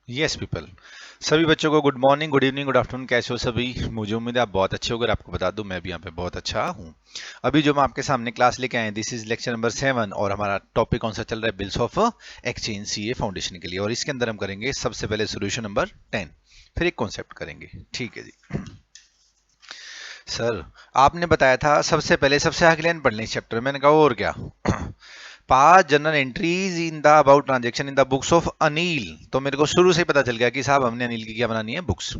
Yes people, सभी बच्चों को good morning, good evening, good afternoon. कैसे हो सभी? मुझे उम्मीद है आप बहुत अच्छे हो। अगर आपको बता दूं, मैं भी यहाँ पे बहुत अच्छा हूँ। अभी जो मैं आपके सामने क्लास लेके आए, दिस इज लेक्चर नंबर 7 और हमारा टॉपिक कौन सा चल रहा है? Bills of exchange CA foundation के लिए। और इसके अंदर हम करेंगे सबसे पहले सोल्यूशन नंबर 10, फिर एक कॉन्सेप्ट करेंगे। ठीक है जी। सर, आपने बताया था सबसे पहले सबसे आगे लाइन पढ़ लें इस चैप्टर में। मैंने कहा और क्या? पांच general entries in the about transaction in the books of Anil. तो मेरे को शुरू से ही पता चल गया कि साहब हमने अनिल की क्या बनानी है, books.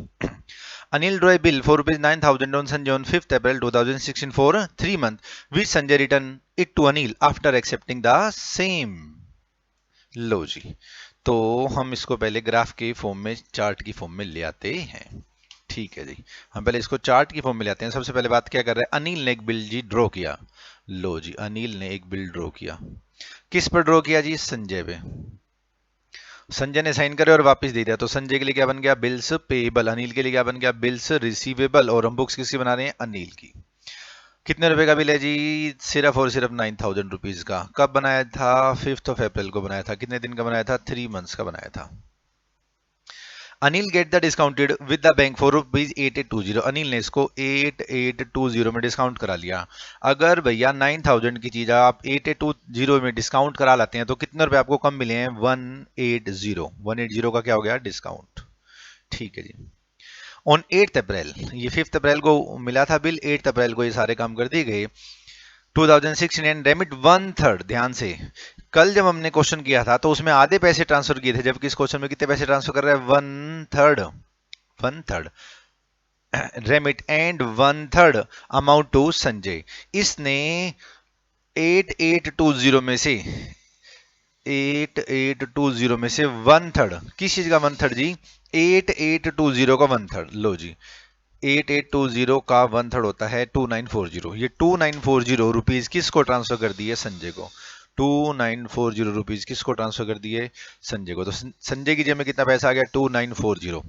Anil draw bill for rupees 9,000 on Sanjay on 5th April 2016 for 3 month which Sanjay return it to Anil after accepting the same. लो जी, तो हम इसको पहले ग्राफ के फॉर्म में, चार्ट की फॉर्म में ले आते हैं। ठीक है जी, हम पहले इसको चार्ट की फॉर्म में ले आते हैं। सबसे पहले बात क्या कर रहे हैं? अनिल ने एक बिल जी ड्रॉ किया। लो जी, अनिल ने एक बिल ड्रॉ किया। किस पर ड्रॉ किया जी? संजय पे। संजय ने साइन करे और वापस दे दिया, तो संजय के लिए क्या बन गया? Bills payable. अनिल के लिए क्या बन गया? Bills receivable. और हम बुक्स किसकी बना रहे हैं? अनिल की। कितने रुपए का बिल है जी? सिर्फ और सिर्फ 9,000 रुपीज का। कब बनाया था? 5th of April को बनाया था। कितने दिन का बनाया था? 3 months का बनाया था। Anil get the discounted with the bank for rupees 8820। Anil ने इसको 8820 में डिस्काउंट करा लिया। अगर भैया 9,000 की चीज आप 8820 में डिस्काउंट करा लाते हैं, तो कितने रुपए आपको कम मिले हैं? 180 का क्या हो गया? डिस्काउंट। ठीक है जी। ऑन 8th अप्रैल, ये 5th अप्रैल को मिला था बिल, 8th अप्रैल को ये सारे काम कर दिए गए। 2016 एंड डेमिट 1/3। ध्यान से, कल जब हमने क्वेश्चन किया था तो उसमें आधे पैसे ट्रांसफर किए थे, जबकि इस क्वेश्चन में कितने पैसे ट्रांसफर कर रहा है? 1/3। 1/3 remit and 1/3 amount to Sanjay. इसने 8820 में से 8820 में से 1/3, किस चीज का 1/3 जी? 8820 का 1/3। लो जी, 8820 का 1/3 होता है 2940। ये 2940 रुपीज किसको ट्रांसफर कर दिए? संजय को। 2940 रुपीज किसको ट्रांसफर कर दिए? संजय को। तो संजय की जेब में कितना पैसा आ गया? 2940।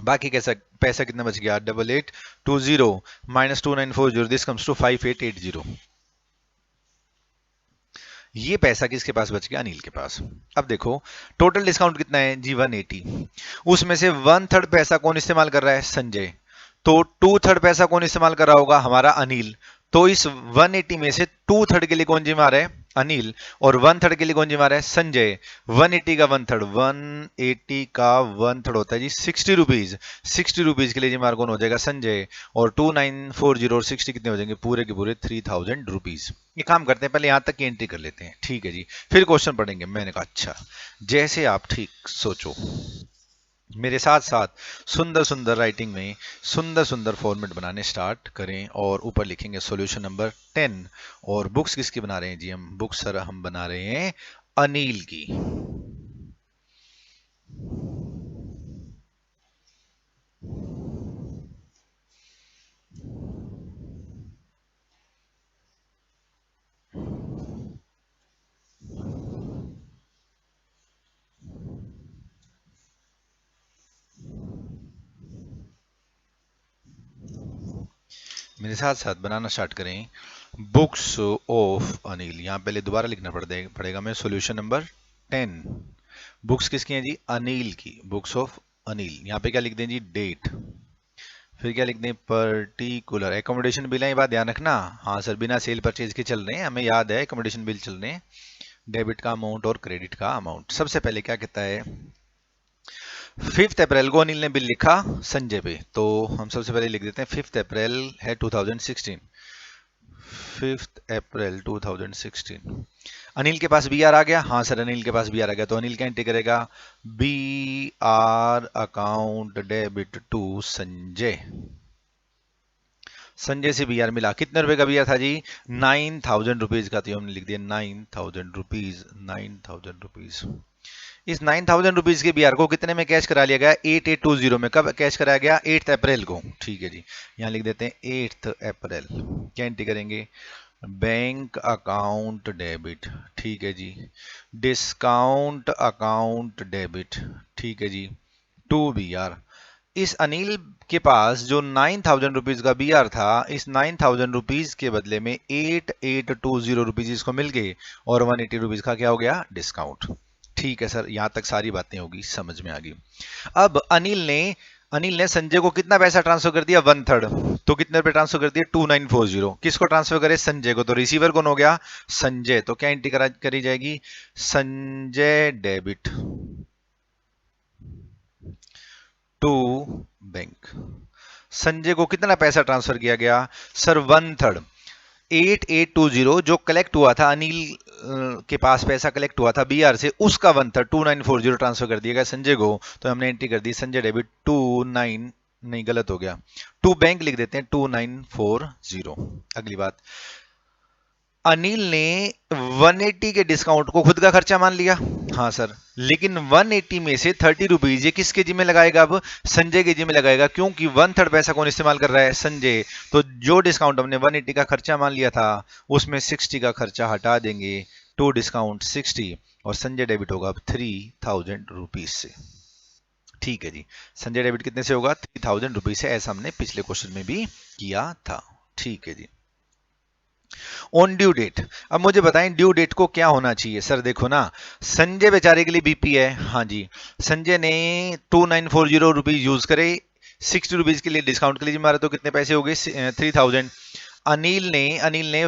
बाकी कैसा पैसा कितना बच गया? 8820 -2940, दिस कम्स टू 5880। ये पैसा किसके पास बच गया? अनिल के पास। अब देखो, टोटल डिस्काउंट कितना है जी? 180। उसमें से 1/3 पैसा कौन इस्तेमाल कर रहा है? संजय। तो 2/3 पैसा कौन इस्तेमाल कर रहा होगा? हमारा अनिल। तो इस 180 में से 2/3 के लिए कौन जिम्मेदार है? अनिल। और 1/3 के लिए कौन जिम्मेदार है? संजय। 180 का 1/3, 180 का 1/3 होता है जी 60 रुपीज। 60 रुपीज के लिए जिम्मेदार कौन हो जाएगा? संजय। और 2940 और 60 कितने हो जाएंगे? पूरे के पूरे 3000 रुपीज। ये काम करते हैं, पहले यहां तक की एंट्री कर लेते हैं। ठीक है जी, फिर क्वेश्चन पढ़ेंगे। मैंने कहा अच्छा, जैसे आप ठीक सोचो। मेरे साथ साथ सुंदर सुंदर राइटिंग में सुंदर सुंदर फॉर्मेट बनाने स्टार्ट करें और ऊपर लिखेंगे सॉल्यूशन नंबर 10। और बुक्स किसकी बना रहे हैं जी? हम बुक्स सर हम बना रहे हैं अनिल की। मेरे साथ साथ बनाना स्टार्ट करें बुक्स ऑफ अनिल। यहां पहले दोबारा लिखना पड़ेगा मैं सॉल्यूशन नंबर 10। बुक्स किसकी हैं जी? अनिल की। Books of Anil. यहाँ पे क्या लिख दें जी? डेट। फिर क्या लिख दें? पर्टिकुलर। एकोमोडेशन बिल है, ये बात ध्यान रखना। हाँ सर, बिना सेल परचेज के चल रहे हैं, हमें याद है एकोमोडेशन बिल चल रहे हैं। डेबिट का अमाउंट और क्रेडिट का अमाउंट। सबसे पहले क्या कहता है? 5th अप्रैल को अनिल ने बिल लिखा संजय पे, तो हम सबसे पहले लिख देते हैं 5th अप्रैल है 2016। 5th April 2016। अनिल के पास बी आर आ गया। हाँ सर, अनिल के पास बी आर आ गया, तो अनिल क्या एंट्री करेगा? B R account debit to Sanjay. Sanjay से बीआर मिला। कितने रुपए का बीआर था जी? 9,000 रुपीज का। तो हमने लिख दिया 9,000 रुपीज। 9,000 रुपीज। इस 9,000 रुपीज के बीआर को कितने में कैश करा लिया गया? 8820 में। कब कैश कराया गया? 8th अप्रैल को। ठीक है जी, यहाँ लिख देते हैं 8th अप्रैल। क्या एंट्री करेंगे? Bank account debit. ठीक है जी। Discount account debit. ठीक है जी। To be are. इस अनिल के पास जो 9,000 रुपीज का बीआर था, इस 9,000 रुपीज के बदले में 8820 रुपीज इसको मिल गए और 180 रुपीज का क्या हो गया? डिस्काउंट। ठीक है सर, यहां तक सारी बातें होगी, समझ में आ गई। अब अनिल ने संजय को कितना पैसा ट्रांसफर कर दिया, 1/3। तो कितने रुपए ट्रांसफर कर दिया, 2940। किसको ट्रांसफर करे, संजय को। तो रिसीवर कौन हो गया, संजय। तो क्या एंट्री करी जाएगी, Sanjay debit to bank. Sanjay को कितना पैसा ट्रांसफर किया गया सर, 1/3। 8820 जो कलेक्ट हुआ था अनिल के पास, पैसा कलेक्ट हुआ था बीआर से, उसका 1/3 2940 ट्रांसफर कर दिया गया संजय को। तो हमने एंट्री कर दी संजय डेबिट 29, नहीं गलत हो गया, टू बैंक लिख देते हैं 2940। अगली बात, अनिल ने 180 के डिस्काउंट को खुद का खर्चा मान लिया। हाँ सर, लेकिन 180 में से 30 रुपीज ये किसके जी में लगाएगा, अब संजय के जी में लगाएगा, क्योंकि 1/3 पैसा कौन इस्तेमाल कर रहा है, संजय। तो जो डिस्काउंट हमने 180 का खर्चा मान लिया था, उसमें 60 का खर्चा हटा देंगे, टू डिस्काउंट 60, और संजय डेबिट होगा अब 3000 रुपीज से। ठीक है जी, संजय डेबिट कितने से होगा, 3000 रुपीज से, ऐसा हमने पिछले क्वेश्चन में भी किया था। ठीक है जी। ऑन ड्यू डेट, अब मुझे बताएं ड्यू डेट को क्या होना चाहिए सर। देखो ना, संजय बेचारे के लिए बीपी है, हाँ जी, संजय ने 2940 रुपीज यूज करे, 60 रुपीज के लिए डिस्काउंट के लिए मारा, तो कितने पैसे हो गए, 3000। अनिल ने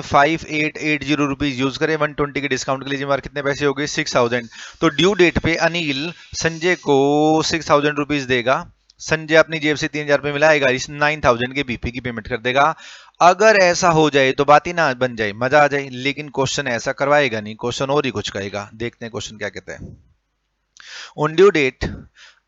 5880 रुपीज यूज करे, 120 के डिस्काउंट के लिए मार, कितने पैसे हो गए, 6000। तो ड्यू डेट पे अनिल संजय को 6000 रुपीज देगा, संजय अपनी जेब से 3000 रुपए मिलाएगा, इस 9000 के बीपी की पेमेंट कर देगा। अगर ऐसा हो जाए तो बात ही ना बन जाए, मजा आ जाए, लेकिन क्वेश्चन ऐसा करवाएगा नहीं, क्वेश्चन और ही कुछ कहेगा। देखते हैं क्वेश्चन क्या कहता है। On due date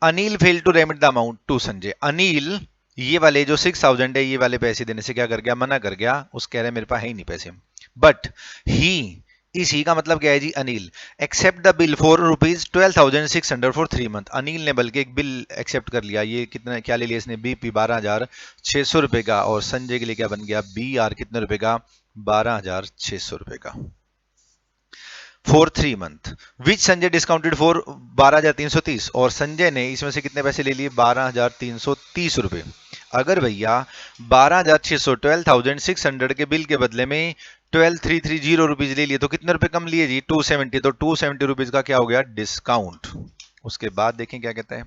Anil fail to remit the amount to Sanjay. Anil ये वाले जो 6000 है, ये वाले पैसे देने से क्या कर गया, मना कर गया, उस कह रहे मेरे पास है ही नहीं पैसे। बट ही, इस ही का मतलब क्या है जी, Anil accept the bill for ₹12,600 for 3 month. Anil ने बल्कि एक बिल एक्सेप्ट कर लिया, ये कितना क्या ले लिया इसने, बीपी 12,600 रुपए का, और संजय के लिए क्या बन गया, बीआर कितने रुपए का, 12,600 रुपए का, for 3 month, which Sanjay discounted for 12,330, और संजय ने इसमें से कितने पैसे ले लिए, 12,330 रुपए। अगर भैया 12,600 12,600 के बिल के बदले में 12,330 रुपीज ले लिए, तो कितने रुपए कम लिए जी, 270। तो 270 रुपीज का क्या हो गया, डिस्काउंट। उसके बाद देखें क्या कहता है,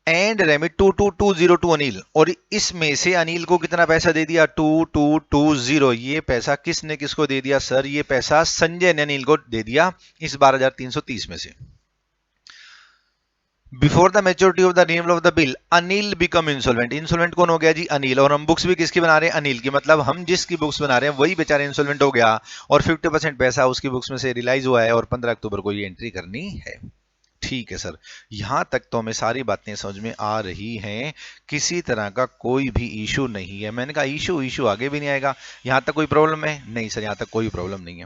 एंड रेमिट 2220 टू अनिल, और इसमें से अनिल को कितना पैसा दे दिया, 2220। ये पैसा किसने किसको दे दिया सर, ये पैसा संजय ने अनिल को दे दिया इस 12,330 में से। Before the maturity of the renewal of the bill Anil become insolvent. Insolvent कौन हो गया जी, अनिल। और हम बुक्स भी किसकी बना रहे हैं, अनिल की, मतलब हम जिसकी बुक्स बना रहे हैं वही बेचारे इंसॉल्वेंट हो गया, और 50% पैसा उसकी बुक्स में से रियलाइज हुआ है, और 15 अक्टूबर को ये एंट्री करनी है। ठीक है सर, यहां तक तो हमें सारी बातें समझ में आ रही हैं, किसी तरह का कोई भी इशू नहीं है। मैंने कहा इशू आगे भी नहीं आएगा, यहां तक कोई प्रॉब्लम है, नहीं सर यहां तक कोई प्रॉब्लम नहीं है।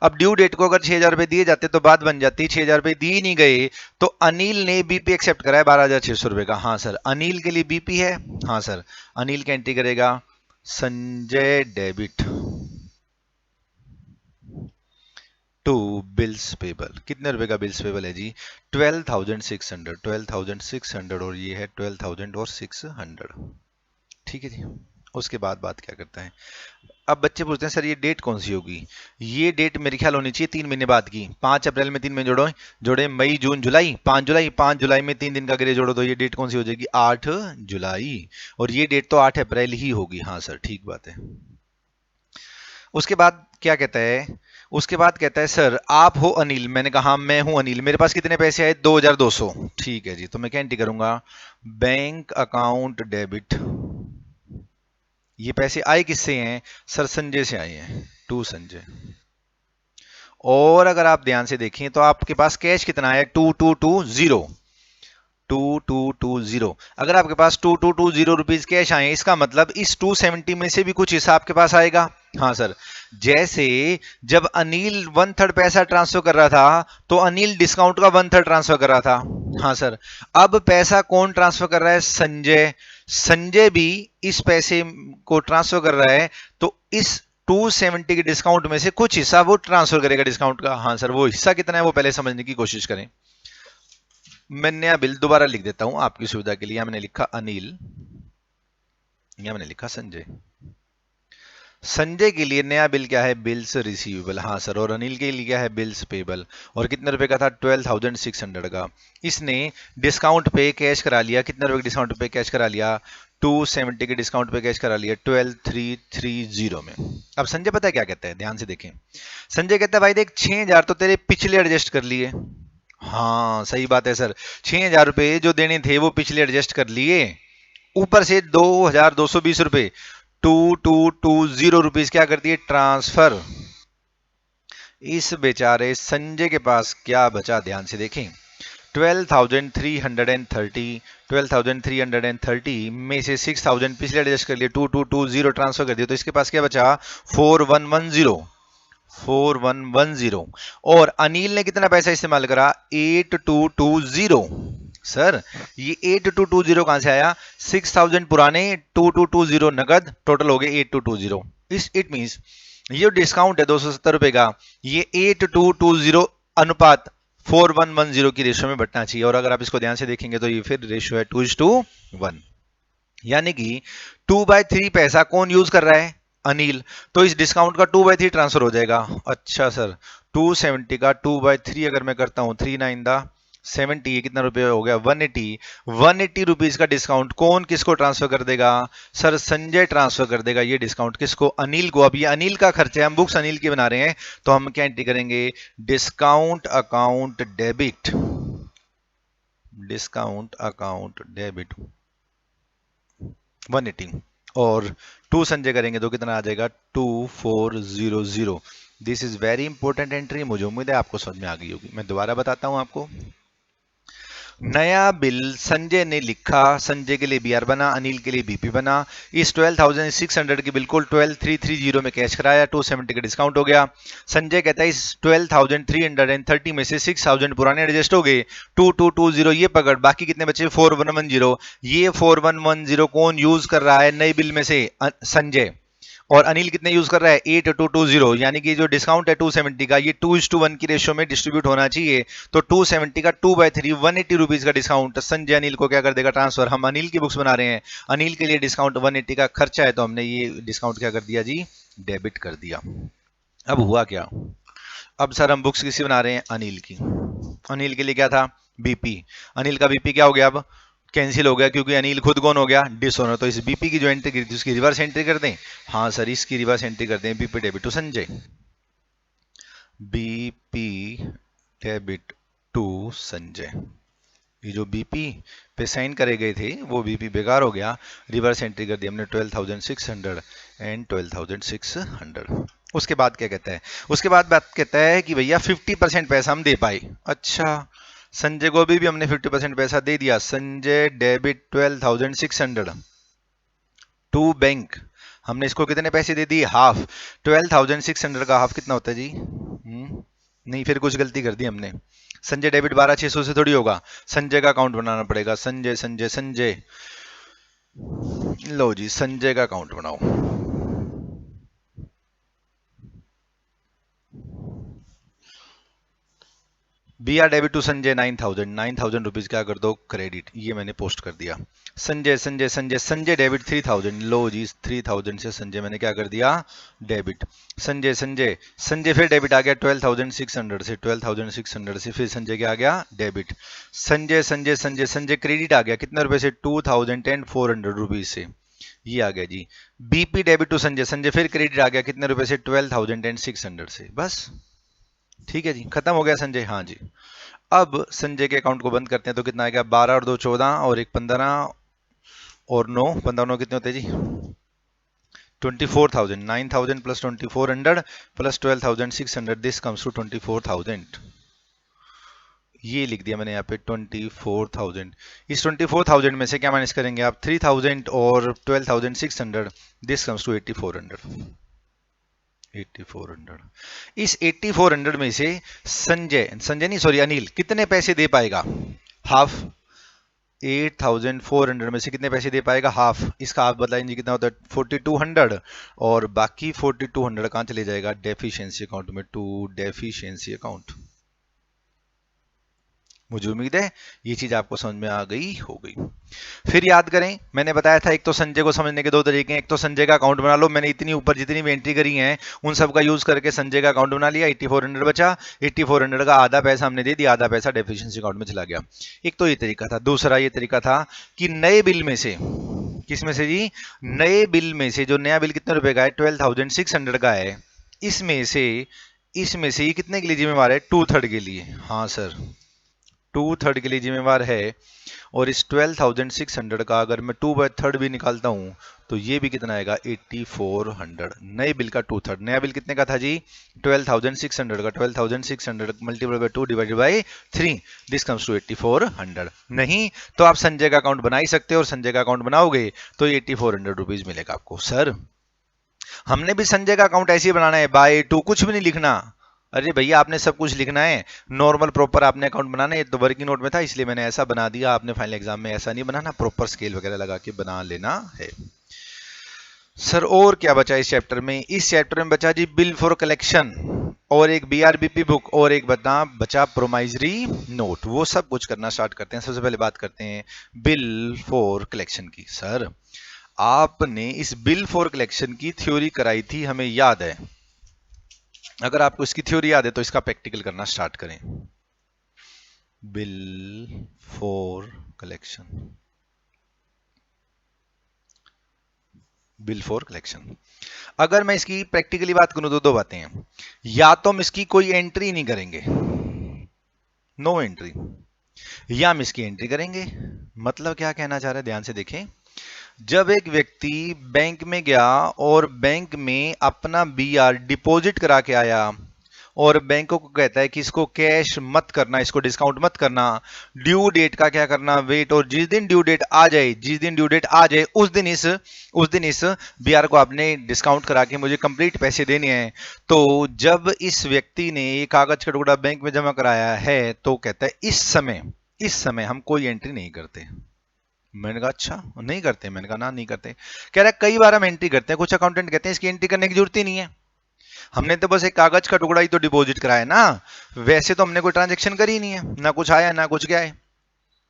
अब ड्यू डेट को अगर 6,000 रुपए दिए जाते तो बात बन जाती, 6,000 रुपए दिए नहीं गए, तो अनिल ने बीपी एक्सेप्ट करा है 12,600 रुपए का। हाँ सर, अनिल के लिए बीपी है, हाँ सर, अनिल की एंट्री करेगा Sanjay debit to bills payable. कितने रुपए का बिल्स पेबल है जी, 12,600 और ये है 12,600। ठीक है जी। उसके बाद क्या करता है, अब बच्चे पूछते हैं सर ये डेट कौन सी होगी। ये डेट मेरे ख्याल होनी चाहिए 3 महीने बाद की, 5 अप्रैल में 3 महीने जोड़े मई जून जुलाई, 5 जुलाई में 3 दिन का अगर जोड़ो तो ये डेट कौन सी हो जाएगी, 8 जुलाई। और ये डेट तो 8 अप्रैल ही होगी, हाँ सर ठीक बात है। उसके बाद क्या कहता है, उसके बाद कहता है सर आप हो अनिल। मैंने कहा हाँ मैं हूं अनिल, मेरे पास कितने पैसे आए, 2,200। ठीक है जी, तो मैं क्या एंट्री करूंगा, बैंक अकाउंट डेबिट। ये पैसे आए किससे हैं सर, संजय से आए हैं, टू संजय। और अगर आप ध्यान से देखें तो आपके पास कैश कितना है, 2220। 2220, अगर आपके पास 2220 रुपीज कैश आए, इसका मतलब इस 270 में से भी कुछ हिस्सा आपके पास आएगा। हाँ सर, जैसे जब अनिल 1/3 पैसा ट्रांसफर कर रहा था, तो अनिल डिस्काउंट का 1/3 ट्रांसफर कर रहा था। हाँ सर, अब पैसा कौन ट्रांसफर कर रहा है, संजय। संजय भी इस पैसे को ट्रांसफर कर रहा है, तो इस 270 के डिस्काउंट में से कुछ हिस्सा वो ट्रांसफर करेगा डिस्काउंट का। हाँ सर, वो हिस्सा कितना है वो पहले समझने की कोशिश करें। मैं नया बिल दोबारा लिख देता हूं आपकी सुविधा के लिए। मैंने लिखा अनिल, या मैंने लिखा संजय। संजय के लिए नया बिल क्या है? Bills receivable. हाँ सर। और अनिल के लिए क्या है? Bills payable. और कितने रुपए का था? 12,600 का। इसने डिस्काउंट पे कैश करा लिया। कितने रुपए के डिस्काउंट पे कैश करा लिया? 270 के डिस्काउंट पे कैश करा लिया 12,330 में। अब संजय पता है क्या कहता है? ध्यान से देखें। संजय कहता है भाई देख 6,000 तो तेरे पिछले एडजस्ट कर लिए। हाँ सही बात है सर। 6,000 रुपए जो देने थे वो पिछले एडजस्ट कर लिए। ऊपर से 2,220 रुपए 2,220 रुपीज क्या कर दिए? ट्रांसफर। इस बेचारे संजय के पास क्या बचा? ध्यान से देखें। 12,330 12,330 में से 6,000 पिछले एडजस्ट कर लिए 2,220 ट्रांसफर कर दिया तो इसके पास क्या बचा? 4,110 4,110। और अनिल ने कितना पैसा इस्तेमाल करा? 8,220। सर ये 8,220 कहां से आया? 6,000 पुराने 2,220 नगद टोटल हो गए 8,220। इस इट मींस ये जो डिस्काउंट है 270 रुपए का ये 8,220 अनुपात 4,110 की रेशियो में बटना चाहिए। और अगर आप इसको ध्यान से देखेंगे तो ये फिर रेशियो है 2:1। यानी कि 2/3 पैसा कौन यूज कर रहा है? अनिल। तो इस डिस्काउंट का 2/3 ट्रांसफर हो जाएगा। अच्छा सर 270 का 2/3 अगर मैं करता हूं 3 9 दा 70 ये कितना रुपए हो गया? 180 रुपीज का डिस्काउंट कौन किसको ट्रांसफर कर देगा? सर संजय ट्रांसफर कर देगा ये डिस्काउंट। किसको? अनिल को। अब ये अनिल का खर्चा है, हम बुक्स अनिल की बना रहे हैं तो हम क्या एंट्री करेंगे? Discount account debit. Discount account debit 180 और 2 संजय करेंगे तो कितना आ जाएगा? 2,400। This is very important entry. मुझे उम्मीद है आपको समझ में आ गई होगी। मैं दोबारा बताता हूं आपको। नया बिल संजय ने लिखा। संजय के लिए बीआर बना, अनिल के लिए बीपी बना। इस 12,600 की बिल्कुल 12,330 में कैश कराया। 270 का डिस्काउंट हो गया। संजय कहता है इस 12,330 में से 6,000 पुराने एडजस्ट हो गए 2,220 ये पकड़, बाकी कितने बचे? 4,110। ये 4,110 कौन यूज कर रहा है नए बिल में से? संजय। और अनिल कितने यूज कर रहा है? 8,220। यानी कि जो डिस्काउंट है 270 का ये 2:1 की रेशियो में डिस्ट्रीब्यूट होना चाहिए। तो 270 का 2/3 180 रुपीज का डिस्काउंट संजय अनिल को क्या कर देगा? ट्रांसफर। हम अनिल की बुक्स बना रहे हैं। अनिल के लिए डिस्काउंट 180 का खर्चा है तो हमने ये डिस्काउंट क्या कर दिया जी? डेबिट कर दिया। अब हुआ क्या? अब सर हम बुक्स किसी बना रहे हैं? अनिल की। अनिल के लिए क्या था? बीपी। अनिल का बीपी क्या हो गया? अब कैंसिल हो गया क्योंकि अनिल खुद कौन हो गया? डिसओनर। तो इस बीपी की जो एंट्री की थी उसकी रिवर्स एंट्री कर दें। हाँ सर इसकी रिवर्स एंट्री कर दें। BP debit to Sanjay. BP debit to Sanjay. ये जो बीपी पे साइन करे गए थे वो बीपी बेकार हो गया। रिवर्स एंट्री कर दी हमने 12,600 एंड 12,600। उसके बाद क्या कहता है? उसके बाद बात कहता है कि भैया 50% पैसा हम दे पाए। अच्छा संजय को भी हमने 50% पैसा दे दिया। Sanjay debit 12,600 to bank. हमने इसको कितने पैसे दे दिए? हाफ। 12,600 का हाफ कितना होता है जी? नहीं फिर कुछ गलती कर दी हमने। संजय डेबिट 12,600 से थोड़ी होगा। संजय का अकाउंट बनाना पड़ेगा। संजय संजय संजय। लो जी संजय का अकाउंट बनाओ। B R debit to Sanjay 9,000 rupees क्या कर दो? क्रेडिट। ये मैंने पोस्ट कर दिया। संजय संजय संजय संजय डेबिट 3,000। लो जी 3,000 से संजय मैंने क्या कर दिया? डेबिट। संजय संजय संजय फिर डेबिट आ गया 12,600 से। 12,600 से फिर संजय क्या आ गया? डेबिट। संजय संजय संजय संजय क्रेडिट आ गया कितने रुपए से? 2,400 रुपीज से। ये आ गया जी। BP debit to Sanjay. Sanjay फिर क्रेडिट आ गया कितने रुपए से? 12,600 से। बस ठीक है जी खत्म हो गया संजय। हाँ जी। अब संजय के अकाउंट को बंद करते हैं तो कितना आएगा? 12 और 2 14 और 1 15 और 9 15 9 कितने होते हैं जी? 24,000। 9,000 plus 2,400 plus 12,600 this comes to 24,000। ये लिख दिया मैंने यहाँ पे 24,000। इस 24,000 में से क्या माइनस करेंगे आप? 3,000 और 12,600 दिस कम्स टू 8,400। 8,400। इस 8,400 में से संजय संजय नहीं सॉरी अनिल कितने पैसे दे पाएगा? हाफ। 8,400 में से कितने पैसे दे पाएगा? हाफ। इसका हाफ बताएंगे कितना होता है? 4,200। और बाकी 4,200 कहां चले जाएगा? डेफिशिएंसी अकाउंट में। To deficiency account. मुझे उम्मीद है ये चीज आपको समझ में आ गई हो गई। फिर याद करें, मैंने बताया था एक तो संजय को समझने के दो तरीके हैं। एक तो संजय का अकाउंट बना लो, मैंने इतनी ऊपर जितनी भी एंट्री करी हैं उन सब का यूज करके संजय का अकाउंट बना लिया, 8400 बचा, 8400 का आधा पैसा हमने दे दिया, आधा पैसा डेफिशिएंसी अकाउंट में चला गया। एक तो ये तरीका था। दूसरा ये तरीका था कि नए बिल में से, किस में से जी, नए बिल में से, जो नया बिल कितने रुपए का है, 12,600 का है, इसमें से ये कितने के लिए जिम्मेवार है, 2/3 के लिए। हाँ सर, 2/3 के लिए जिम्मेवार है। और इस 12,600 का अगर मैं 2/3 भी निकालता हूं तो ये भी कितना आएगा, 8400। नए बिल का 2/3। नया बिल कितने का था जी, 12,600 का। 12,600 multiply by 2 divided by 3, this comes to 8400। नहीं तो आप संजय का अकाउंट बना ही सकते हो, और संजय का अकाउंट बनाओगे तो 8400 रुपीज मिलेगा आपको। सर हमने भी संजय का अकाउंट ऐसे ही बनाना है, बाय टू, कुछ भी नहीं लिखना। अरे भैया आपने सब कुछ लिखना है, नॉर्मल प्रॉपर आपने अकाउंट बनाना है। ये तो वर्किंग नोट में था इसलिए मैंने ऐसा बना दिया, आपने फाइनल एग्जाम में ऐसा नहीं बनाना, प्रॉपर स्केल वगैरह लगा के बना लेना है। सर और क्या बचा इस चैप्टर में, इस चैप्टर में बचा जी बिल फॉर कलेक्शन, और एक बीआरबीपी बुक, और एक बचा प्रोमाइजरी नोट। वो सब कुछ करना स्टार्ट करते हैं। सबसे पहले बात करते हैं बिल फॉर कलेक्शन की। सर आपने इस बिल फॉर कलेक्शन की थ्योरी कराई थी, हमें याद है। अगर आपको इसकी थ्योरी याद है तो इसका प्रैक्टिकल करना स्टार्ट करें। Bill for collection, bill for collection. अगर मैं इसकी प्रैक्टिकली बात करूं तो दो बातें हैं, या तो हम इसकी कोई एंट्री नहीं करेंगे, नो एंट्री, या हम इसकी एंट्री करेंगे। मतलब क्या कहना चाह रहे हैं, ध्यान से देखें। जब एक व्यक्ति बैंक में गया और बैंक में अपना बीआर डिपॉजिट करा के आया, और बैंकों को कहता है कि इसको कैश मत करना, इसको डिस्काउंट मत करना, ड्यू डेट का क्या करना, वेट, और जिस दिन ड्यू डेट आ जाए, जिस दिन ड्यू डेट आ जाए उस दिन इस बीआर को आपने डिस्काउंट करा के मुझे कंप्लीट पैसे देने हैं। तो जब इस व्यक्ति ने ये कागज का टुकड़ा बैंक में जमा कराया है तो कहता है इस समय हम कोई एंट्री नहीं करते। मैंने कहा अच्छा नहीं करते, मैंने कहा ना नहीं करते। कह रहा है कई बार हम एंट्री करते हैं, कुछ अकाउंटेंट कहते हैं इसकी एंट्री करने की जरूरत ही नहीं है, हमने तो बस एक कागज का टुकड़ा ही तो डिपॉजिट कराया ना, वैसे तो हमने कोई ट्रांजैक्शन करी नहीं है, ना कुछ आया ना कुछ गया है।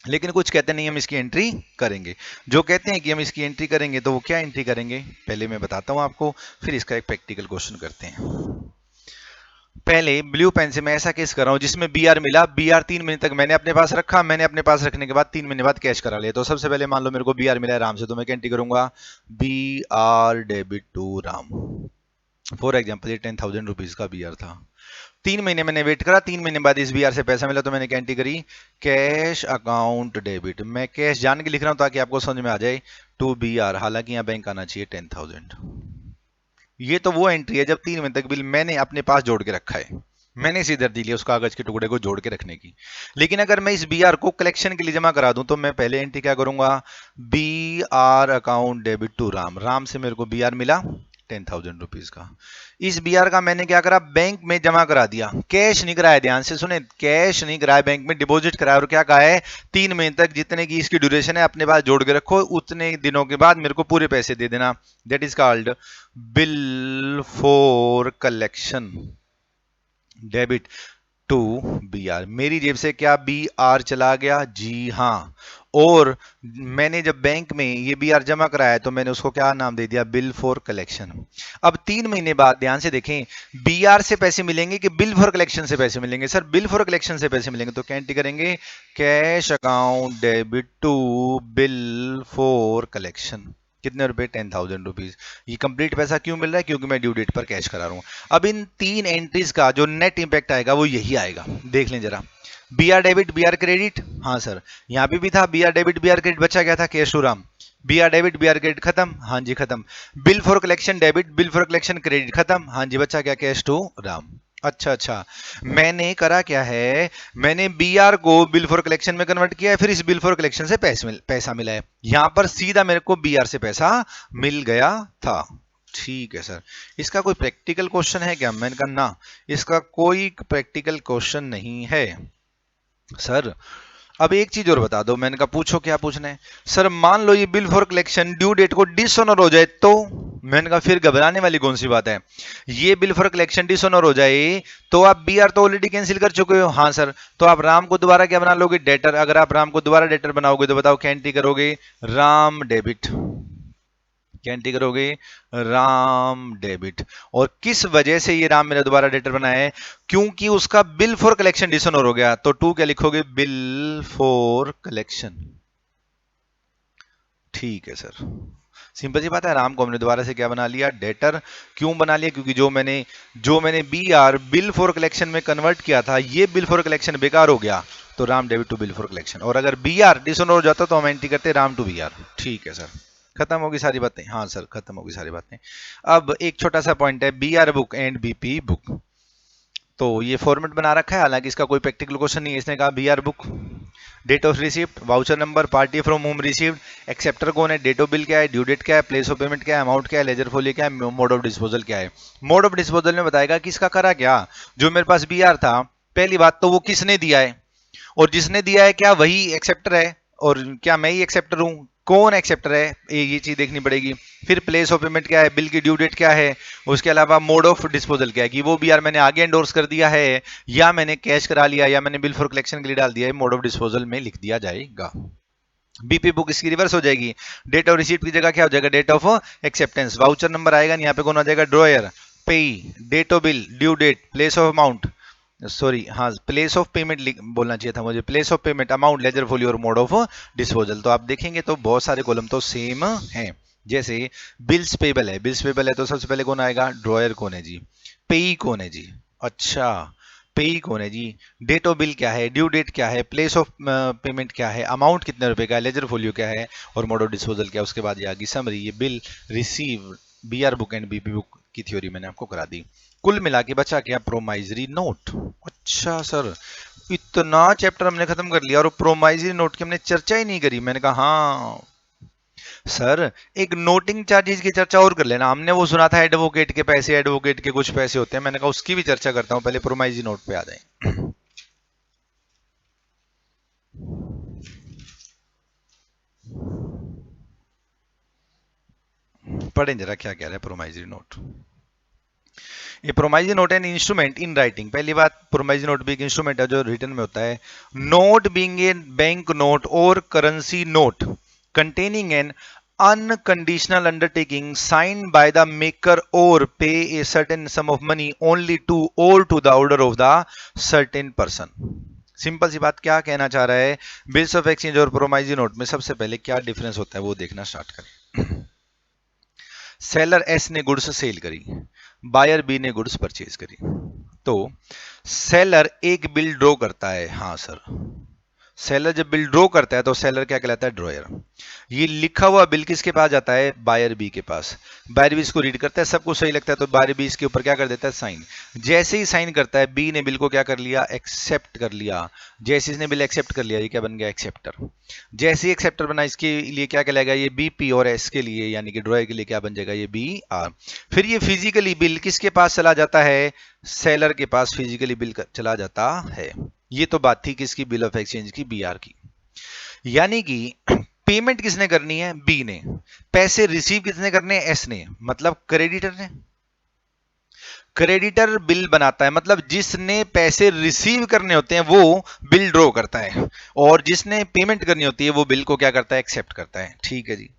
लेकिन कुछ कहते नहीं हम इसकी एंट्री करेंगे। जो कहते हैं कि हम इसकी एंट्री करेंगे तो वो क्या एंट्री करेंगे, पहले मैं बताता हूं आपको, फिर इसका एक प्रैक्टिकल क्वेश्चन करते हैं। पहले ब्लू पेन से मैं ऐसा केस कर रहा हूं जिसमें बीआर मिला, बीआर 3 महीने तक मैंने अपने पास रखा, मैंने अपने पास रखने के बाद 3 महीने बाद कैश करा लिया। तो सबसे पहले मान लो मेरे को बीआर मिला है राम से, तो मैं क्या एंट्री करूंगा, BR debit to Ram. For example ये 10,000 रुपीज का बीआर था, 3 महीने मैंने वेट करा, 3 महीने बाद इस बीआर से पैसा मिला तो मैंने क्या एंट्री करी, कैश अकाउंट डेबिट। मैं कैश जान के लिख रहा हूं ताकि आपको समझ में आ जाए, टू बीआर, हालांकि यहाँ बैंक आना चाहिए 10,000। ये तो वो एंट्री है जब 3 महीने तक बिल मैंने अपने पास जोड़ के रखा है, मैंने सिर्दर्दी ली उस कागज के टुकड़े को जोड़ के रखने की। लेकिन अगर मैं इस बीआर को कलेक्शन के लिए जमा करा दूं तो मैं पहले एंट्री क्या करूंगा, BR account debit to Ram. Ram से मेरे को बीआर मिला 10,000 रुपीज का, इस बीआर का मैंने क्या करा, बैंक में जमा करा दिया, कैश नहीं कराया, ध्यान से सुने, कैश नहीं कराया, बैंक में डिपॉजिट कराया। और क्या कहा है, 3 महीने तक जितने की इसकी ड्यूरेशन है अपने पास जोड़ के रखो, उतने दिनों के बाद मेरे को पूरे पैसे दे देना। That is called bill for collection debit to BR. मेरी जेब से क्या बीआर चला गया, जी हाँ। और मैंने जब बैंक में ये बीआर जमा कराया तो मैंने उसको क्या नाम दे दिया, बिल फॉर कलेक्शन। अब 3 महीने बाद ध्यान से देखें, बीआर से पैसे मिलेंगे कि बिल फॉर कलेक्शन से पैसे मिलेंगे, सर बिल फॉर कलेक्शन से पैसे मिलेंगे। तो क्या एंट्री करेंगे, cash account debit to bill for collection. कितने रुपए, 10,000 रुपीज। ये कंप्लीट पैसा क्यों मिल रहा है, क्योंकि मैं ड्यू डेट पर कैश करा रहा हूं। अब इन 3 एंट्रीज का जो नेट इंपैक्ट आएगा वो यही आएगा, देख लें जरा। बीआर डेबिट बीआर क्रेडिट, हाँ सर यहां पे भी था बीआर डेबिट बीआर क्रेडिट, बचा क्या था, cash to Ram. BR debit BR credit खत्म, हाँ जी खत्म। Bill for collection debit bill for collection credit खत्म, हाँ जी बचा क्या, कैश टू राम। अच्छा अच्छा, मैंने करा क्या है, मैंने बीआर को बिल फॉर कलेक्शन में कन्वर्ट किया है, फिर इस बिल फॉर कलेक्शन से पैसा मिला है, यहां पर सीधा मेरे को बीआर से पैसा मिल गया था। ठीक है सर, इसका कोई प्रैक्टिकल क्वेश्चन है क्या, मैंने कहा ना, इसका कोई प्रैक्टिकल क्वेश्चन नहीं है। सर अब एक चीज और बता दो, मैंने कहा पूछो क्या पूछना है। सर मान लो ये bill for collection due date को डिसऑनर हो जाए तो, मैंने कहा फिर घबराने वाली कौन सी बात है, ये बिल फॉर कलेक्शन डिसऑनर हो जाए तो आप बी आर तो ऑलरेडी कैंसिल कर चुके हो। हाँ सर, तो आप राम को दोबारा क्या बना लोगे, डेटर। अगर आप राम को दोबारा डेटर बनाओगे तो बताओ क्या एंट्री करोगे, राम डेबिट। क्या एंट्री करोगे, राम डेबिट। और किस वजह से ये राम मेरा दोबारा डेटर बनाया है, क्योंकि उसका बिल फॉर कलेक्शन डिसऑनर हो गया। तो टू क्या लिखोगे, बिल फॉर कलेक्शन। ठीक है सर, सिंपल सी बात है। राम को हमने दोबारा से क्या बना लिया, डेटर। क्यों बना लिया, क्योंकि जो मैंने B R bill for collection में कन्वर्ट किया था, ये बिल फॉर कलेक्शन बेकार हो गया, तो Ram debit to bill for collection. और अगर बी आर डिसऑनर हो जाता तो हम एंट्री करते राम टू बी आर। ठीक है सर, खत्म होगी सारी बातें। हाँ सर, खत्म होगी सारी बातें। अब एक छोटा सा पॉइंट है, B R book and BP book. तो ये फॉर्मेट बना रखा है, हालांकि इसका कोई प्रैक्टिकल क्वेश्चन नहीं है। इसने कहा B R book, date of receipt, voucher number, party from whom received, acceptor कौन है, डेट ऑफ बिल क्या है, ड्यू डेट क्या है, प्लेस ऑफ पेमेंट क्या है, अमाउंट क्या है, लेजर फोलियो क्या है, मोड ऑफ डिस्पोजल क्या है। मोड ऑफ डिस्पोजल में बताएगा कि इसका करा क्या। जो मेरे पास बी आर था, पहली बात तो वो किसने दिया है, और जिसने दिया है क्या वही एक्सेप्टर है, और क्या मैं ही एक्सेप्टर हूं, कौन एक्सेप्टर है, ये चीज देखनी पड़ेगी। फिर प्लेस ऑफ पेमेंट क्या है, बिल की ड्यू डेट क्या है, उसके अलावा मोड ऑफ डिस्पोजल क्या है, कि वो भी यार मैंने आगे एंडोर्स कर दिया है, या मैंने कैश करा लिया, या मैंने बिल फॉर कलेक्शन के लिए डाल दिया है, मोड ऑफ डिस्पोजल में लिख दिया जाएगा। बीपी बुक इसकी रिवर्स हो जाएगी, डेट ऑफ रिसीप्ट की जगह क्या हो जाएगा, date of acceptance. Voucher number आएगा नहीं, यहाँ पे कौन आ जाएगा, drawer. Payee, date of bill, due date, place of amount, sorry हाँ प्लेस ऑफ पेमेंट बोलना चाहिए था मुझे, place of payment, amount, ledger folio और मोड ऑफ डिस्पोजल। तो आप देखेंगे तो बहुत सारे कॉलम तो सेम हैं। जैसे बिल्स पेबल है, बिल्स पेबल है तो सबसे पहले कौन आएगा, ड्रॉयर कौन है जी, पेई कौन है जी, अच्छा पेई कौन है जी, डेट ऑफ बिल क्या है, ड्यू डेट क्या है, प्लेस ऑफ पेमेंट क्या है, अमाउंट कितने रुपए का है, लेजर फोलियो क्या है, और मोड ऑफ डिस्पोजल क्या है। उसके बाद ये आ गई समरी, ये bill receive, B R book and BP book की थ्योरी मैंने आपको करा दी। कुल मिला के बचा क्या, प्रोमाइजरी नोट। अच्छा सर, इतना चैप्टर हमने खत्म कर लिया और प्रोमाइजरी नोट की हमने चर्चा ही नहीं करी। मैंने कहा हाँ सर, एक नोटिंग चार्जेस की चर्चा और कर लेना। हमने वो सुना था एडवोकेट के पैसे, एडवोकेट के कुछ पैसे होते हैं, मैंने कहा उसकी भी चर्चा करता हूं, पहले प्रोमाइजरी नोट पे आ जाए। पढ़ें जरा क्या कह रहा है प्रोमाइजरी नोट। ये promissory note an instrument in writing. पहली बात, प्रोमाइजरी नोट भी एक इंस्ट्रूमेंट है जो रिटर्न में होता है। Note being a bank note और currency note containing an unconditional undertaking signed by the maker or pay a certain sum of money only to or to the order of the certain person। Simple सी बात, क्या कहना चाह रहा है, bills of exchange और प्रोमाइजरी note में सबसे पहले क्या डिफरेंस होता है वो देखना स्टार्ट करें। सेलर एस ने गुड्स सेल करी, बायर बी ने गुड्स परचेज करी। तो सेलर एक बिल ड्रॉ करता है, हाँ सर, सेलर जब बिल ड्रॉ करता है तो सेलर क्या कहलाता है, ड्रॉयर। ये लिखा हुआ बिल किसके पास जाता है, बायर बी के पास। बायर बी इसको रीड करता है, सब कुछ सही लगता है तो बायर बी इसके ऊपर क्या कर देता है, साइन। जैसे ही साइन करता है, बी ने बिल को क्या कर लिया, एक्सेप्ट कर लिया। जैसे इसने बिल एक्सेप्ट कर लिया, ये क्या बन गया, एक्सेप्टर। जैसे ही एक्सेप्टर बना, इसके लिए क्या कहलाएगा, ये बीपी, और एस के लिए यानी कि ड्रॉयर के लिए क्या बन जाएगा, ये बी आर। फिर ये फिजिकली बिल किसके पास चला जाता है, सेलर के पास फिजिकली बिल चला जाता है। ये तो बात थी किसकी, बिल ऑफ एक्सचेंज की, बी आर की। यानी कि पेमेंट किसने करनी है, बी ने। पैसे रिसीव किसने करने हैं, एस ने, मतलब क्रेडिटर ने। क्रेडिटर बिल बनाता है, मतलब जिसने पैसे रिसीव करने होते हैं वो बिल ड्रॉ करता है, और जिसने पेमेंट करनी होती है वो बिल को क्या करता है, एक्सेप्ट करता है। ठीक है जी।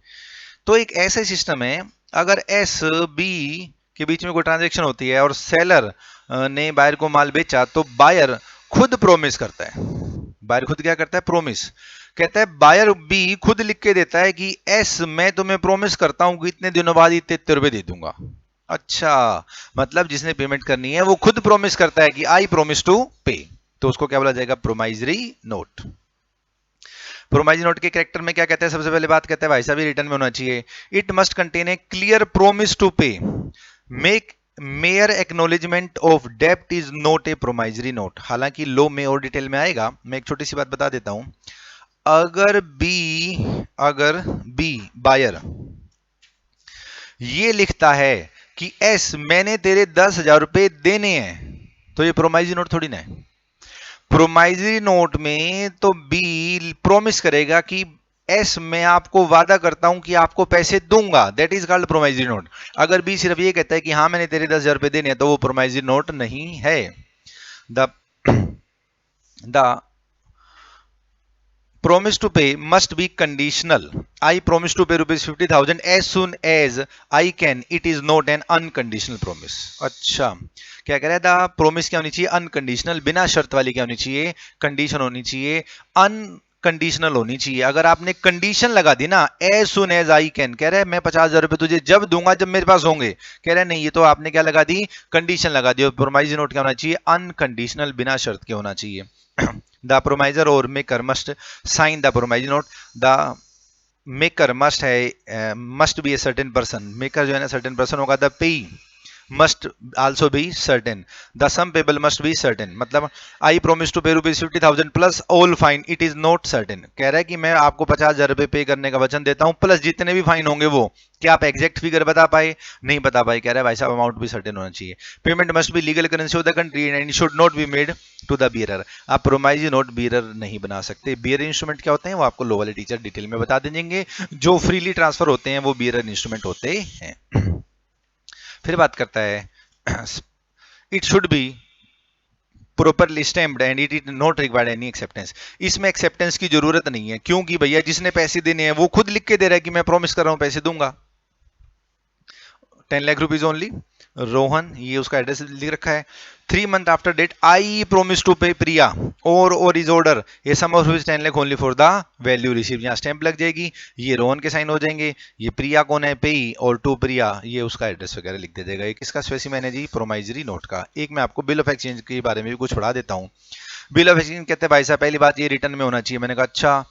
तो एक ऐसा सिस्टम है, अगर एस बी के बीच में कोई ट्रांजेक्शन होती है और सेलर ने बायर को माल बेचा, तो बायर खुद प्रोमिस करता है। बायर खुद क्या करता है, प्रोमिस कहता है। बायर बी खुद लिख के देता है कि एस मैं तुम्हें प्रोमिस करता हूं कि इतने दिनों बाद इतने रुपए दे दूंगा। अच्छा, मतलब जिसने पेमेंट करनी है वो खुद प्रोमिस करता है कि आई प्रोमिस टू पे, तो उसको क्या बोला जाएगा, प्रोमाइजरी नोट। प्रोमाइजरी नोट के कैरेक्टर में क्या कहते हैं, सबसे पहले बात कहते हैं भाई साहब रिटर्न में होना चाहिए, it must contain a clear promise to pay, make mere acknowledgement of डेप्ट is not a promissory note. हालांकि लो में और डिटेल में आएगा, मैं एक छोटी सी बात बता देता हूं। अगर बी बायर ये लिखता है कि एस मैंने तेरे 10,000 रुपए देने हैं, तो ये प्रोमाइजरी नोट थोड़ी ना है। प्रोमाइजरी नोट में तो बी प्रॉमिस करेगा कि एस मैं आपको वादा करता हूं कि आपको पैसे दूंगा, दैट इज कॉल्ड प्रोमाइजरी नोट। अगर बी सिर्फ ये कहता है कि हाँ मैंने तेरे 10,000 रुपए देने हैं, तो वो प्रोमाइजरी नोट नहीं है। The the promise to pay must be conditional. I promise to pay rupees 50,000 as soon as I can. It is not an unconditional promise. अच्छा, क्या कह रहा है? द प्रोमिस क्या होनी चाहिए? अनकंडीशनल, बिना शर्त वाली क्या होनी चाहिए? कंडीशन होनी चाहिए, अनकंडीशनल होनी चाहिए। अगर आपने कंडीशन लगा दी ना, as soon as I can, कह रहा है मैं 50,000 रुपए तुझे जब दूंगा जब मेरे पास होंगे, कह रहा है नहीं, ये तो आपने क्या लगा दी? कंडीशन लगा दी। प्रोमाइज नोट क्या होना चाहिए? अनकंडीशनल, बिना शर्त के होना चाहिए। द प्रोमाइजर और maker must sign the promise note. The maker must be a certain person, maker जो है ना सर्टेन पर्सन होगा। The payee must also be certain. The sum payable must be certain. मतलब I promise to pay rupees 50,000 plus all fine. It is not certain. कह रहा है कि मैं आपको 50,000 रुपए पे करने का वचन देता हूं, प्लस जितने भी फाइन होंगे वो। क्या आप एग्जैक्ट फिगर बता पाए? नहीं बता पाए। कह रहा है भाई साहब अमाउंट भी सर्टेन होना चाहिए। Payment must be legal currency of the country and should not be made to the bearer. आप प्रोमाइज नोट बियरर नहीं बना सकते। बियर इंस्ट्रूमेंट क्या होते हैं वो आपको लो वाले टीचर डिटेल में बता देंगे। जो फ्रीली ट्रांसफर होते हैं वो बियरर इंस्ट्रूमेंट होते हैं। फिर बात करता है it should be properly stamped and it is not required any acceptance. इसमें एक्सेप्टेंस की जरूरत नहीं है, क्योंकि भैया जिसने पैसे देने हैं वो खुद लिख के दे रहा है कि मैं प्रॉमिस कर रहा हूं पैसे दूंगा। 10 लाख रुपीज ओनली रोहन, ये उसका एड्रेस लिख रखा है। 3 months after date I promise to pay Priya or his order ये sum of rupees 10 lakh only for the value receive. यहाँ स्टैंप लग जाएगी, ये रोहन के साइन हो जाएंगे। ये प्रिया कौन है? पेई, और टू प्रिया ये उसका एड्रेस वगैरह लिख दे देगा। ये किसका स्पेसिमेन है जी? प्रोमाइजरी नोट का। एक मैं आपको बिल ऑफ एक्सचेंज के बारे में भी कुछ पढ़ा देता हूँ। बिल ऑफ एक्सचेंज कहते हैं भाई साहब पहली बात ये रिटर्न में होना चाहिए। मैंने कहा अच्छा,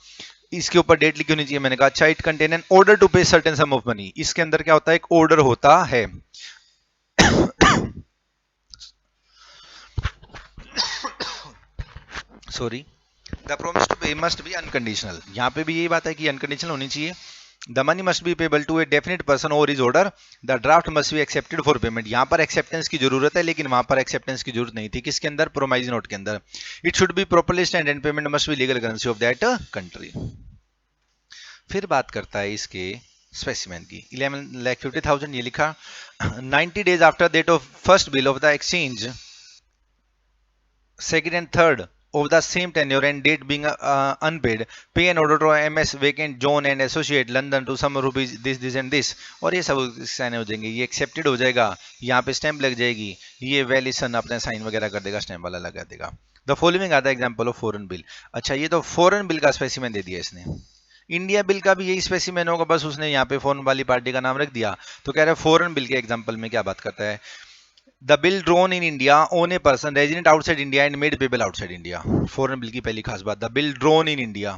इसके ऊपर डेट लिखी होनी चाहिए। मैंने कहा अच्छा, it contain an order to pay certain sum of money. इसके अंदर क्या होता है? एक ऑर्डर होता है। Sorry, the promise to pay must be unconditional. यहां पे भी यही बात है कि अनकंडीशनल होनी चाहिए। The money must be payable to a definite person or his order. The draft must be accepted for payment. यहां पर एक्सेप्टेंस की जरूरत है, लेकिन वहां पर एक्सेप्टेंस की जरूरत नहीं थी। किसके अंदर? प्रोमाइज नोट के अंदर। It should be properly stand and payment must be legal currency of that country. फिर बात करता है इसके स्पेसिमेन की। 11,50,000 ये लिखा। 90 days after date of first bill of the exchange, second and third of the same tenure and date being unpaid, pay an order to MS Vacant John and Associate London to sum rupees this and this। और ये सब sign हो जाएंगे, ये accepted हो जाएगा, यहाँ पे स्टैंप लग जाएगी, ये वैलिसन अपने साइन वगैरह कर देगा, स्टैंप वाला लगा देगा। The following are the example of foreign bill. अच्छा, ये तो फॉरेन बिल का स्पेसिमेन दे दिया इसने। इंडिया बिल का भी यही स्पेसिमेन होगा, बस उसने यहाँ पे फॉरेन वाली पार्टी का नाम रख दिया। तो कह रहा है फॉरेन बिल के एग्जांपल में क्या बात करता है? The bill drawn in India on a person resident outside India and made payable outside India। Foreign bill की पहली खास बात, the bill drawn in India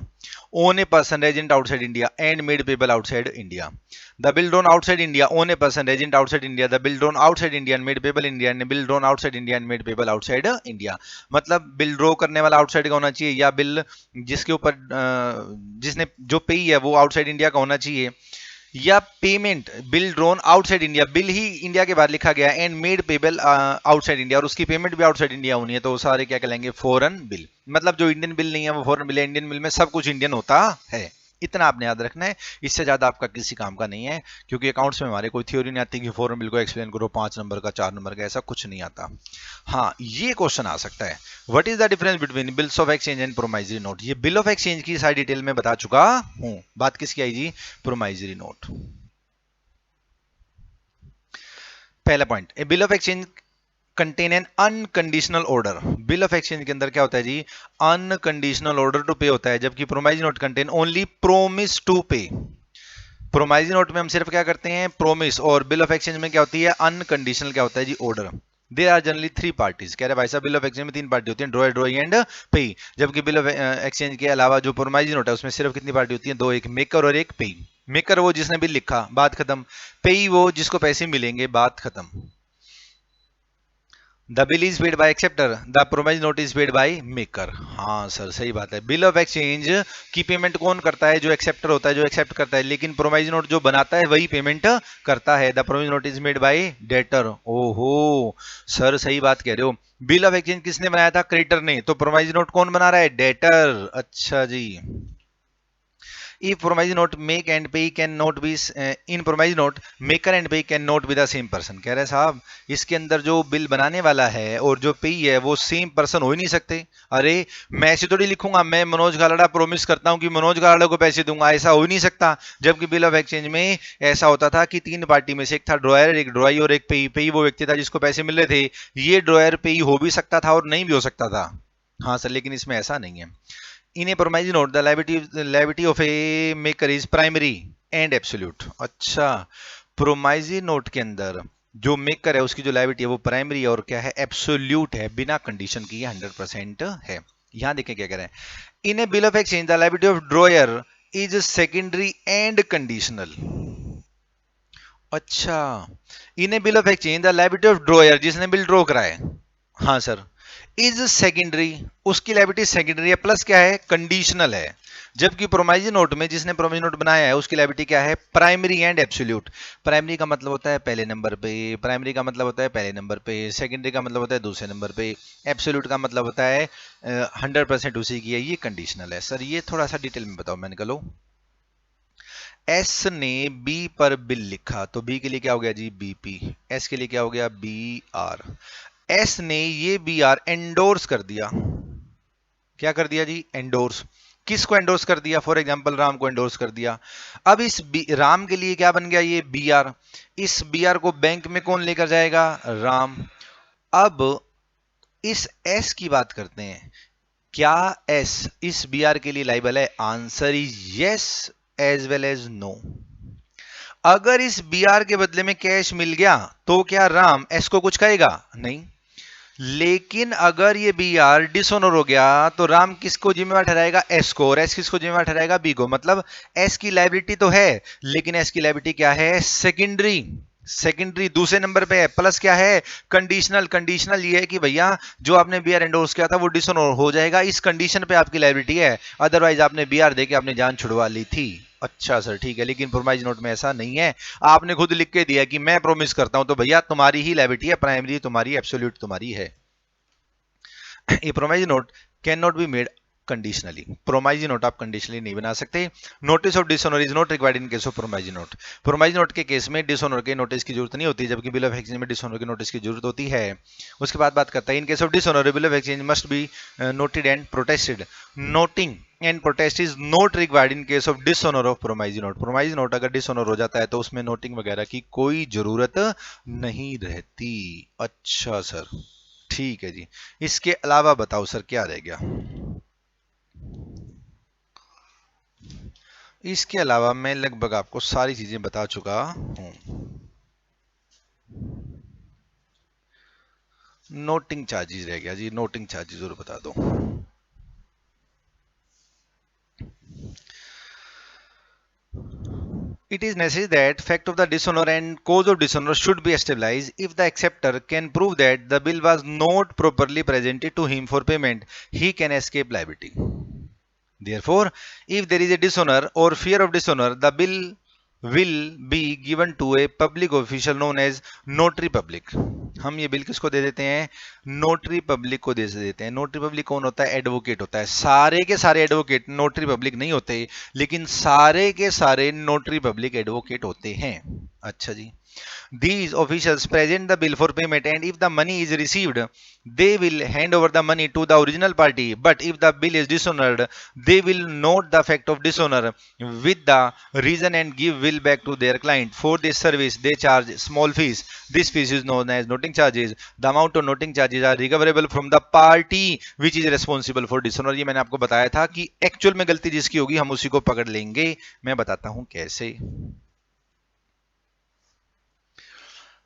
on a person resident outside India and made payable outside India। The bill drawn outside India on a person resident outside India, the bill drawn outside India and made payable India, and bill drawn outside India and made payable outside India। मतलब bill draw करने वाला outside का होना चाहिए, या bill जिसके ऊपर जिसने जो पे है वो आउटसाइड इंडिया का होना चाहिए, या payment bill drawn outside India, bill ही इंडिया के बाहर लिखा गया and made payable outside India, और उसकी पेमेंट भी आउटसाइड इंडिया होनी है, तो वो सारे क्या कहलाएंगे? Foreign bill. मतलब जो इंडियन बिल नहीं है वो फॉरेन बिल है, इंडियन बिल में सब कुछ इंडियन होता है। इतना आपने याद रखना है, इससे ज्यादा आपका किसी काम का नहीं है, क्योंकि अकाउंट्स में हमारे कोई थ्योरी नहीं आती कि फॉरेन बिल को एक्सप्लेन करो 5 नंबर का 4 नंबर का, ऐसा कुछ नहीं आता। हाँ, ये क्वेश्चन आ सकता है, what is the difference between bills of exchange and promissory note. ये बिल ऑफ एक्सचेंज की सारी डिटेल में बता चुका हूं, बात किसकी आई जी? Promissory note. पहला point, a bill of exchange contain an unconditional order. Bill of exchange के अंदर क्या होता है जी? अनकंडीशनल ऑर्डर टू पे होता है, जबकि promise note contain only promise to pay. Promise note में हम सिर्फ क्या करते हैं? प्रोमिस। और बिल ऑफ एक्सचेंज में क्या होती है? अनकंडीशनल क्या होता है जी? Order. There are generally 3 parties. कह रहे भाई साहब बिल ऑफ एक्सचेंज में 3 पार्टी होती है, ड्रॉयर, ड्रॉइंग एंड पे। जबकि बिल ऑफ एक्सचेंज के अलावा जो प्रोमाइज नोट है उसमें सिर्फ कितनी पार्टी होती है? 2, एक मेकर और एक पे। मेकर वो जिसने बिल लिखा, बात खत्म। पे वो जिसको पैसे मिलेंगे, बात खत्म। The bill is paid by acceptor, the promise note is paid by maker. हाँ सर, सही बात है। बिल ऑफ एक्सचेंज की पेमेंट कौन करता है? जो एक्सेप्टर होता है, जो एक्सेप्ट करता है, लेकिन प्रोमाइज नोट जो बनाता है वही पेमेंट करता है। The promise note is made by debtor. ओहो सर, सही बात कह रहे हो। बिल ऑफ एक्सचेंज किसने बनाया था? क्रेडिटर ने। तो प्रोमाइज नोट कौन बना रहा है? डेटर। अच्छा जी। If promissory note make and pay can not be in promissory note maker and pay can not be the same person। कह रहे साहब इसके अंदर जो बिल बनाने वाला है और जो पेई है वो सेम पर्सन हो ही नहीं सकते। अरे मैं ऐसे थोड़ी लिखूंगा मैं मनोज गालड़ा प्रोमिस करता हूं कि मनोज गालड़ा को पैसे दूंगा, ऐसा हो ही नहीं सकता। जबकि बिल ऑफ एक्सचेंज में ऐसा होता था कि तीन पार्टी में से एक था ड्रॉयर, एक ड्रॉई और एक पेई। पेई वो व्यक्ति था जिसको पैसे मिल रहे थे। ये ड्रॉयर पेई हो भी सकता था और नहीं भी हो सकता था। हाँ सर, लेकिन इसमें ऐसा नहीं है। In a promissory note, the liability of a maker is primary and absolute। अच्छा, प्रोमाइजरी नोट के अंदर जो मेकर है उसकी जो लाइबिलिटी है वो प्राइमरी और क्या है, एब्सोल्यूट है, बिना कंडीशन की 100% है। यहां देखें क्या कह रहे हैं, in a bill of exchange the liability of drawer is secondary and conditional. अच्छा, in a bill of exchange the liability of drawer, जिसने बिल ड्रॉ कराए, हाँ सर, इज सेकेंडरी, उसकी लाइबिलिटी सेकेंडरी है, प्लस क्या है, कंडीशनल है। जबकि प्रोमाइजरी नोट में जिसने प्रोमाइजरी नोट बनाया है उसकी लाइबिलिटी क्या है, प्राइमरी एंड एब्सोल्यूट। प्राइमरी का मतलब होता है पहले नंबर पे, प्राइमरी का मतलब होता है पहले नंबर पे, सेकेंडरी का मतलब होता है दूसरे नंबर पे, एब्सोल्यूट का मतलब होता है 100% उसी की है, ये कंडीशनल है। सर ये थोड़ा सा डिटेल में बताओ। मैंने कहो एस ने बी पर बिल लिखा तो बी के लिए क्या हो गया जी, बीपी। एस के लिए क्या हो गया, बी आर। एस ने ये बी आर एंडोर्स कर दिया। क्या कर दिया जी, एंडोर्स। किसको एंडोर्स कर दिया, फॉर एग्जांपल राम को एंडोर्स कर दिया। अब इस राम के लिए क्या बन गया, ये बी आर। इस बी आर को बैंक में कौन लेकर जाएगा, राम। अब इस एस की बात करते हैं, क्या एस इस बी आर के लिए लाइबल है, answer is yes as well as no. अगर इस बी आर के बदले में कैश मिल गया तो क्या राम एस को कुछ कहेगा, नहीं। लेकिन अगर ये बी आर डिसऑनर हो गया तो राम किसको जिम्मेवार ठहराएगा, एस को, और एस किसको जिम्मेवार ठहराएगा, बी को। मतलब एस की लायबिलिटी तो है लेकिन एस की लायबिलिटी क्या है, सेकेंडरी। सेकेंडरी दूसरे नंबर पे है, प्लस क्या है, कंडीशनल। कंडीशनल ये है कि भैया जो आपने बी आर एंडोर्स किया था वो डिसऑनर हो जाएगा, इस कंडीशन पे आपकी लायबिलिटी है, अदरवाइज आपने बी आर देके आपने जान छुड़वा ली थी। अच्छा सर ठीक है, लेकिन प्रोमाइज नोट में ऐसा नहीं है। आपने खुद लिख के दिया कि मैं प्रोमिस करता हूं तो भैया तुम्हारी ही लायबिलिटी है, प्राइमरी तुम्हारी, एब्सोल्यूट तुम्हारी है। A promise note can not be made conditionally. Promissory note आप कंडीशनली नहीं बना सकते। Notice of dishonour is not required in case of promissory note. Promissory note के केस में डिसऑनर के नोटिस की जरूरत नहीं होती, जबकि बिल ऑफ एक्सचेंज में डिसऑनर के नोटिस की जरूरत होती है। उसके बाद बात करता है, in case of dishonour bill of exchange must be noted and protested. Noting and protest is not required in case of dishonour of promissory note. Promissory note अगर डिसऑनर हो जाता है तो उसमें नोटिंग वगैरह की कोई जरूरत नहीं रहती। अच्छा सर ठीक है जी। इसके अलावा बताओ सर क्या रह गया, इसके अलावा मैं लगभग आपको सारी चीजें बता चुका हूं। नोटिंग चार्जेस रह गया जी, नोटिंग चार्जेस जरूर बता दो। It is necessary that fact of the dishonor and cause of dishonor should be established. If the acceptor can prove that the bill was not properly presented to him for payment, he can escape liability. Therefore, if there is a dishonor or fear of dishonor, the bill will be given to a public official known as notary public। हम ये bill किसको दे देते हैं, notary public को दे देते हैं। Notary public कौन होता है, एडवोकेट होता है। सारे के सारे एडवोकेट नोटरी पब्लिक नहीं होते, लेकिन सारे के सारे नोटरी पब्लिक एडवोकेट होते हैं। अच्छा जी, these officials present the bill for payment, and if the money is received, they will hand over the money to the original party. But if the bill is dishonored, they will note the fact of dishonor with the reason and give bill back to their client. For this service, they charge small fees. This fees is known as noting charges. The amount of noting charges are recoverable from the party which is responsible for dishonor। ये मैंने आपको बताया था कि actual में गलती जिसकी होगी हम उसी को पकड़ लेंगे। मैं बताता हूं कैसे।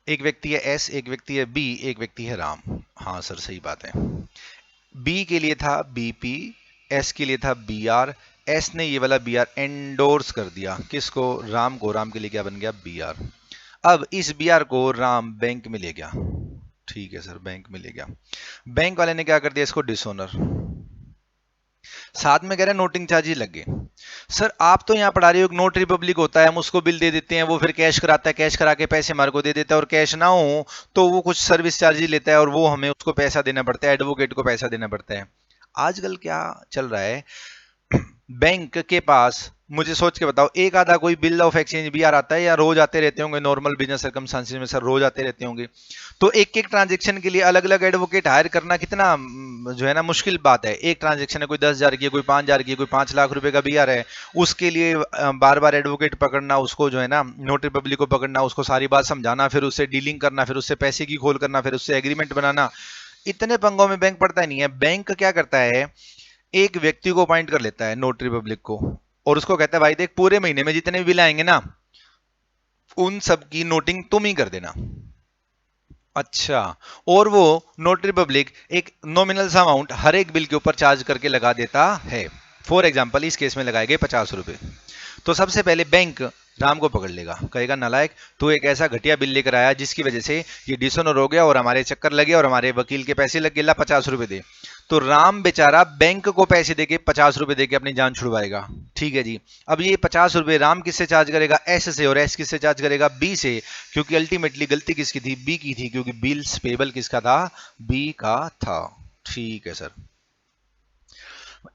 एक व्यक्ति है एस, एक व्यक्ति है बी, एक व्यक्ति है राम। हाँ सर सही बात है। बी के लिए था बीपी, एस के लिए था बी आर। एस ने ये वाला बी आर एंडोर्स कर दिया, किसको, राम को। राम के लिए क्या बन गया, बी आर। अब इस बी आर को राम बैंक में ले गया। ठीक है सर, बैंक में ले गया। बैंक वाले ने क्या कर दिया, इसको डिसऑनर। साथ में कह रहे हैं नोटिंग चार्जेस लग गए। सर आप तो यहाँ पढ़ा रहे हो नोट रिपब्लिक होता है, हम उसको बिल दे देते हैं, वो फिर कैश कराता है, कैश करा के पैसे हमारे को दे देता है, और कैश ना हो तो वो कुछ सर्विस चार्जेस लेता है और वो हमें उसको पैसा देना पड़ता है, एडवोकेट को पैसा देना पड़ता है। आजकल क्या चल रहा है, बैंक के पास मुझे सोच के बताओ, एक आधा कोई बिल ऑफ एक्सचेंज भी आ रहा है या रोज आते रहते होंगे, नॉर्मल बिजनेस सर्कमस्टांसेस में सर रोज आते रहते होंगे। तो एक एक ट्रांजेक्शन के लिए अलग अलग एडवोकेट हायर करना कितना जो है ना मुश्किल बात है। एक ट्रांजेक्शन है, कोई 10,000 की है, कोई 5,000 की है, कोई 5 लाख रुपए का भी आ रहा है, उसके लिए बार बार एडवोकेट पकड़ना, उसको जो है ना नोटरी पब्लिक को पकड़ना, उसको सारी बात समझाना, फिर उससे डीलिंग करना, फिर उससे पैसे की खोल करना, फिर उससे एग्रीमेंट बनाना, इतने पंगों में बैंक पड़ता नहीं है। बैंक क्या करता है, एक व्यक्ति को अपॉइंट कर लेता है नोटरी पब्लिक को, और उसको कहता है भाई देख पूरे महीने में जितने भी बिल आएंगे ना, उन सब की नोटिंग तुम ही कर देना। अच्छा, और वो नोटरी पब्लिक एक नॉमिनल सा अमाउंट हर एक बिल के ऊपर चार्ज करके लगा देता है। फॉर एग्जाम्पल इस केस में लगाए गए 50 रुपए। तो सबसे पहले बैंक राम को पकड़ लेगा, कहेगा नालायक तू एक ऐसा घटिया बिल लेकर आया जिसकी वजह से ये डिसऑनर हो गया और हमारे चक्कर लगे और हमारे वकील के पैसे लग गए, ला 50 रुपए दे। तो राम बेचारा बैंक को पैसे देके 50 रुपए देके अपनी जान छुड़वाएगा। ठीक है जी। अब ये 50 रुपए राम किससे चार्ज करेगा, एस से, और एस किससे चार्ज करेगा, बी से, क्योंकि अल्टीमेटली गलती किसकी थी, बी की थी, क्योंकि बिल्स पेबल किसका था, बी का था। ठीक है sir.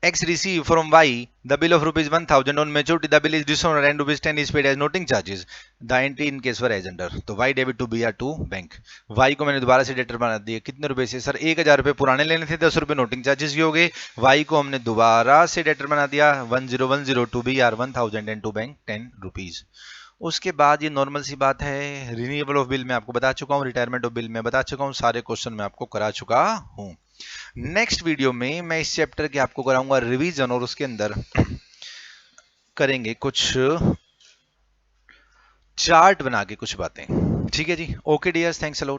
X received from Y the bill of rupees 1,000 on maturity. The bill is dishonored and rupees 10 is paid as noting charges. The entry in case were as under. तो Y debit to B R to bank. Y को मैंने दोबारा से debtor बना दिया, कितने रुपए से सर, 1,000 रुपए पुराने लेने थे, 10 रुपए नोटिंग चार्जेस की हो गए। Y को हमने दोबारा से डेटर बना दिया, 1010 to BR 1,000 and to bank 10 rupees. उसके बाद ये नॉर्मल सी बात है, रिन्यूएबल ऑफ बिल मैं आपको बता चुका हूँ, रिटायरमेंट ऑफ बिल मैं बता चुका हूँ, सारे क्वेश्चन मैं आपको करा चुका हूँ। नेक्स्ट वीडियो में मैं इस चैप्टर के आपको कराऊंगा रिवीजन, और उसके अंदर करेंगे कुछ चार्ट बना के कुछ बातें। ठीक है जी, okay dears, thanks a lot.